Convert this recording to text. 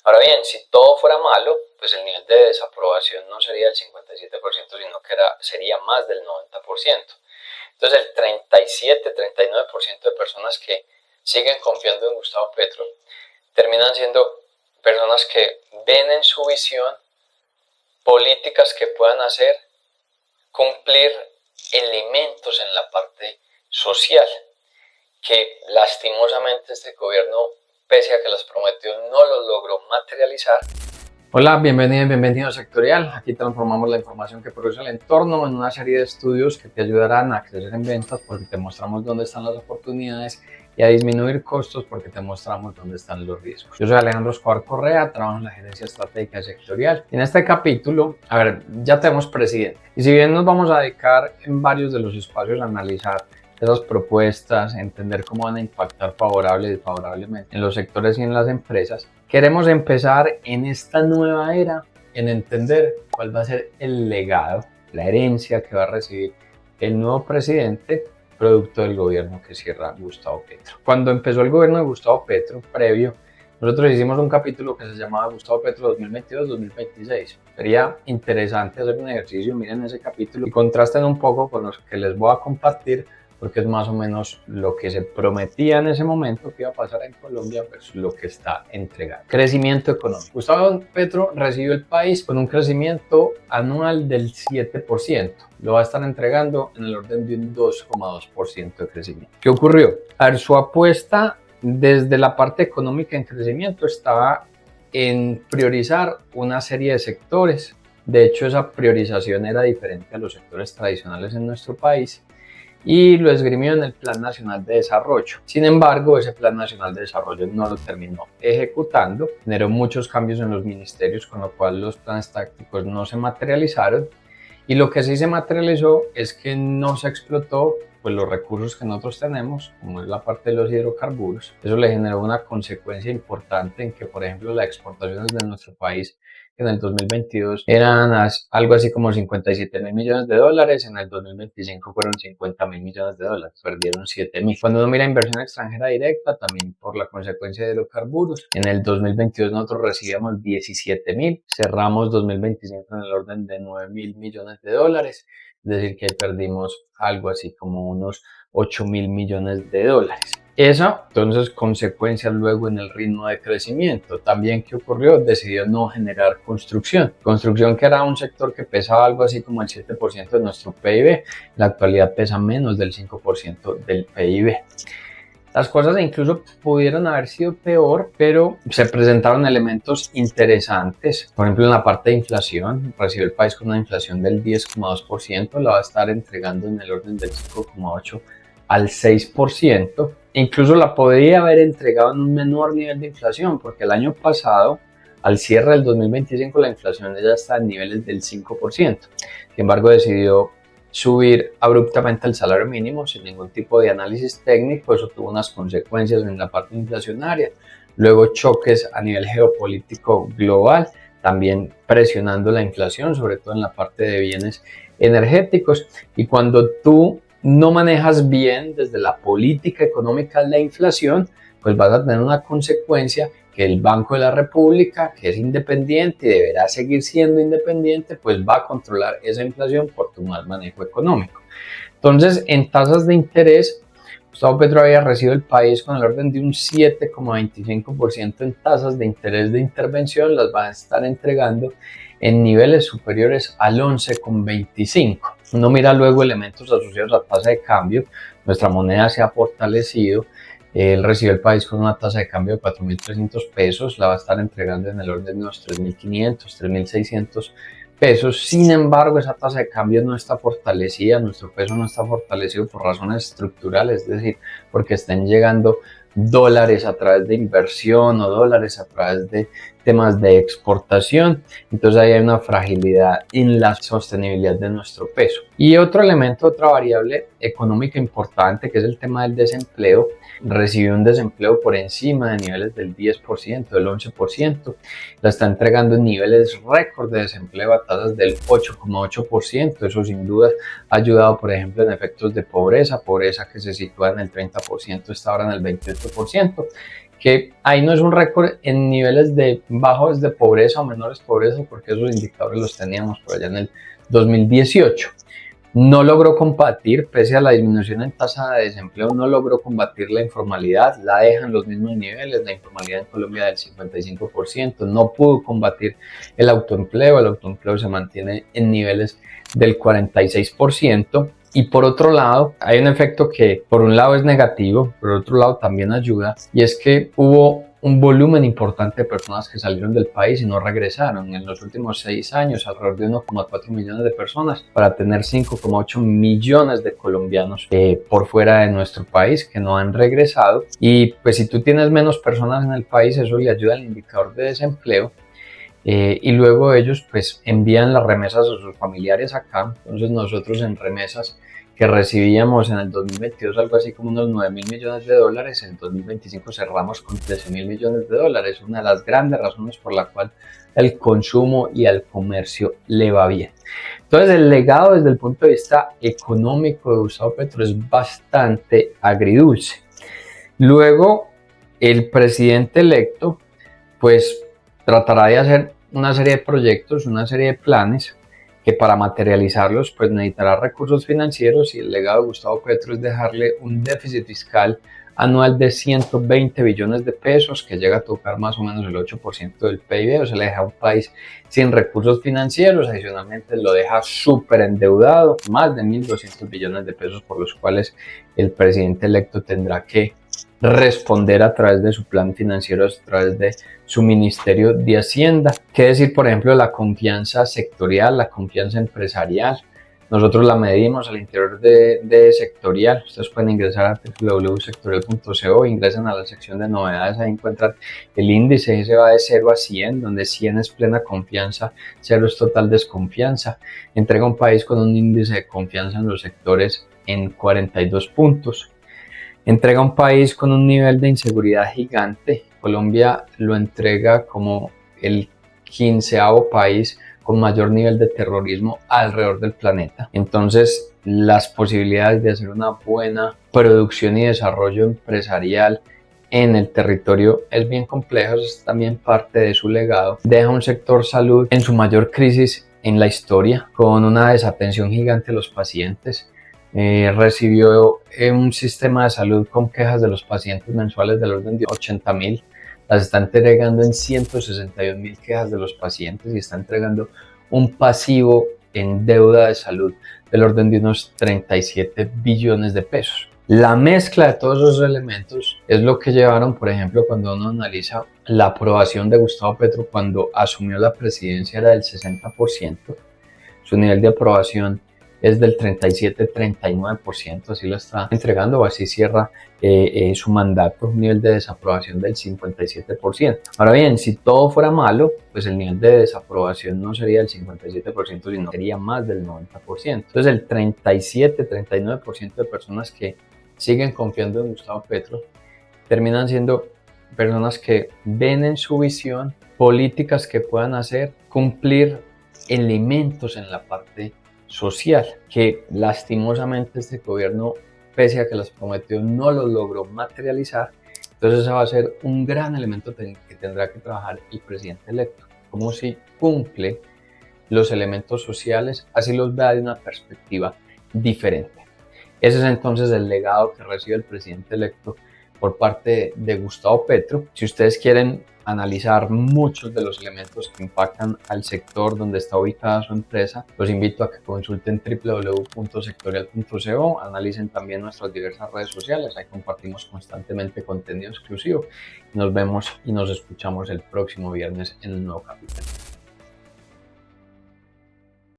Ahora bien, si todo fuera malo, pues el nivel de desaprobación no sería del 57%, sino que sería más del 90%. Entonces el 37-39% de personas que siguen confiando en Gustavo Petro terminan siendo personas que ven en su visión políticas que puedan hacer cumplir elementos en la parte social, que lastimosamente este gobierno, pese a que las prometió, no los logró materializar. Hola, bienvenido y bienvenido a Sectorial. Aquí transformamos la información que produce el entorno en una serie de estudios que te ayudarán a crecer en ventas porque te mostramos dónde están las oportunidades y a disminuir costos porque te mostramos dónde están los riesgos. Yo soy Alejandro Escobar Correa, trabajo en la gerencia estratégica de Sectorial. En este capítulo, ya tenemos presidente. Y si bien nos vamos a dedicar en varios de los espacios a analizar esas propuestas, entender cómo van a impactar favorable y desfavorablemente en los sectores y en las empresas, queremos empezar en esta nueva era en entender cuál va a ser el legado, la herencia que va a recibir el nuevo presidente producto del gobierno que cierra Gustavo Petro. Cuando empezó el gobierno de Gustavo Petro, previo, nosotros hicimos un capítulo que se llamaba Gustavo Petro 2022-2026. Sería interesante hacer un ejercicio, miren ese capítulo y contrasten un poco con los que les voy a compartir, porque es más o menos lo que se prometía en ese momento que iba a pasar en Colombia versus lo que está entregado. Crecimiento económico. Gustavo Petro recibió el país con un crecimiento anual del 7%. Lo va a estar entregando en el orden de un 2,2% de crecimiento. ¿Qué ocurrió? A ver, su apuesta desde la parte económica en crecimiento estaba en priorizar una serie de sectores. De hecho, esa priorización era diferente a los sectores tradicionales en nuestro país, y lo esgrimió en el Plan Nacional de Desarrollo. Sin embargo, ese Plan Nacional de Desarrollo no lo terminó ejecutando, generó muchos cambios en los ministerios, con lo cual los planes tácticos no se materializaron, y lo que sí se materializó es que no se explotó pues los recursos que nosotros tenemos, como es la parte de los hidrocarburos. Eso le generó una consecuencia importante en que, por ejemplo, las exportaciones de nuestro país en el 2022 eran algo así como 57.000 millones de dólares, en el 2025 fueron 50.000 millones de dólares, perdieron 7.000. Cuando uno mira inversión extranjera directa, también por la consecuencia de hidrocarburos, en el 2022 nosotros recibíamos 17.000, cerramos 2025 en el orden de 9.000 millones de dólares, es decir que perdimos algo así como unos 8.000 millones de dólares. Eso, entonces, consecuencias luego en el ritmo de crecimiento. También, ¿qué ocurrió? Decidió no generar construcción. Construcción, que era un sector que pesaba algo así como el 7% de nuestro PIB, en la actualidad pesa menos del 5% del PIB. Las cosas incluso pudieron haber sido peor, pero se presentaron elementos interesantes. Por ejemplo, en la parte de inflación, recibió el país con una inflación del 10,2%, la va a estar entregando en el orden del 5,8% al 6%. Incluso la podría haber entregado en un menor nivel de inflación, porque el año pasado, al cierre del 2025, la inflación ya está en niveles del 5%. Sin embargo, decidió subir abruptamente el salario mínimo sin ningún tipo de análisis técnico. Eso tuvo unas consecuencias en la parte inflacionaria. Luego, choques a nivel geopolítico global, también presionando la inflación, sobre todo en la parte de bienes energéticos. Y cuando tú no manejas bien desde la política económica la inflación, pues vas a tener una consecuencia que el Banco de la República, que es independiente y deberá seguir siendo independiente, pues va a controlar esa inflación por tu mal manejo económico. Entonces, en tasas de interés, Gustavo Petro había recibido el país con el orden de un 7,25% en tasas de interés de intervención, las va a estar entregando en niveles superiores al 11,25%. Uno mira luego elementos asociados a tasa de cambio. Nuestra moneda se ha fortalecido. Él recibió el país con una tasa de cambio de 4.300 pesos, la va a estar entregando en el orden de unos 3.500, 3.600 pesos. Sin embargo, esa tasa de cambio no está fortalecida, nuestro peso no está fortalecido por razones estructurales, es decir, porque están llegando dólares a través de inversión o dólares a través de temas de exportación. Entonces ahí hay una fragilidad en la sostenibilidad de nuestro peso. Y otro elemento, otra variable económica importante, que es el tema del desempleo. Recibió un desempleo por encima de niveles del 10%, del 11%. La está entregando en niveles récord de desempleo a tasas del 8,8%. Eso sin duda ha ayudado, por ejemplo, en efectos de pobreza que se sitúa en el 30%, está ahora en el 28%. que ahí no es un récord en niveles de bajos de pobreza o menores pobreza, porque esos indicadores los teníamos por allá en el 2018. No logró combatir, pese a la disminución en tasa de desempleo, no logró combatir la informalidad, la deja en los mismos niveles, la informalidad en Colombia del 55%, no pudo combatir el autoempleo se mantiene en niveles del 46%. Y por otro lado, hay un efecto que por un lado es negativo, por otro lado también ayuda, y es que hubo un volumen importante de personas que salieron del país y no regresaron. En los últimos 6 años, alrededor de 1,4 millones de personas, para tener 5,8 millones de colombianos por fuera de nuestro país que no han regresado. Y pues si tú tienes menos personas en el país, eso le ayuda al indicador de desempleo. Y luego ellos pues envían las remesas a sus familiares acá. Entonces nosotros en remesas que recibíamos en el 2022 algo así como unos 9.000 millones de dólares, en 2025 cerramos con 13.000 millones de dólares, una de las grandes razones por la cual el consumo y el comercio le va bien. Entonces el legado desde el punto de vista económico de Gustavo Petro es bastante agridulce. Luego el presidente electo pues tratará de hacer una serie de proyectos, una serie de planes que para materializarlos pues necesitará recursos financieros, y el legado de Gustavo Petro es dejarle un déficit fiscal anual de 120 billones de pesos, que llega a tocar más o menos el 8% del PIB, o sea, le deja a un país sin recursos financieros. Adicionalmente lo deja súper endeudado, más de 1.200 billones de pesos, por los cuales el presidente electo tendrá que responder a través de su plan financiero, a través de su Ministerio de Hacienda. ¿Qué decir, por ejemplo, de la confianza sectorial, la confianza empresarial? Nosotros la medimos al interior de sectorial. Ustedes pueden ingresar a www.sectorial.co, ingresan a la sección de novedades, ahí encuentran el índice, ese va de 0 a 100, donde 100 es plena confianza, 0 es total desconfianza. Entrega un país con un índice de confianza en los sectores en 42 puntos. Entrega un país con un nivel de inseguridad gigante. Colombia lo entrega como el 15º país con mayor nivel de terrorismo alrededor del planeta. Entonces, las posibilidades de hacer una buena producción y desarrollo empresarial en el territorio es bien compleja, es también parte de su legado. Deja un sector salud en su mayor crisis en la historia, con una desatención gigante de los pacientes. Recibió un sistema de salud con quejas de los pacientes mensuales del orden de 80.000, las está entregando en 162.000 quejas de los pacientes, y está entregando un pasivo en deuda de salud del orden de unos 37 billones de pesos. La mezcla de todos esos elementos es lo que llevaron, por ejemplo, cuando uno analiza la aprobación de Gustavo Petro cuando asumió la presidencia, era del 60%, su nivel de aprobación es del 37-39%, así lo está entregando, o así cierra su mandato, un nivel de desaprobación del 57%. Ahora bien, si todo fuera malo, pues el nivel de desaprobación no sería del 57%, sino sería más del 90%. Entonces el 37-39% de personas que siguen confiando en Gustavo Petro terminan siendo personas que ven en su visión políticas que puedan hacer cumplir elementos en la parte social, que lastimosamente este gobierno, pese a que las prometió, no los logró materializar. Entonces ese va a ser un gran elemento que tendrá que trabajar el presidente electo, como si cumple los elementos sociales, así los vea de una perspectiva diferente. Ese es entonces el legado que recibe el presidente electo por parte de Gustavo Petro. Si ustedes quieren analizar muchos de los elementos que impactan al sector donde está ubicada su empresa, los invito a que consulten www.sectorial.co, analicen también nuestras diversas redes sociales, ahí compartimos constantemente contenido exclusivo. Nos vemos y nos escuchamos el próximo viernes en un nuevo capítulo.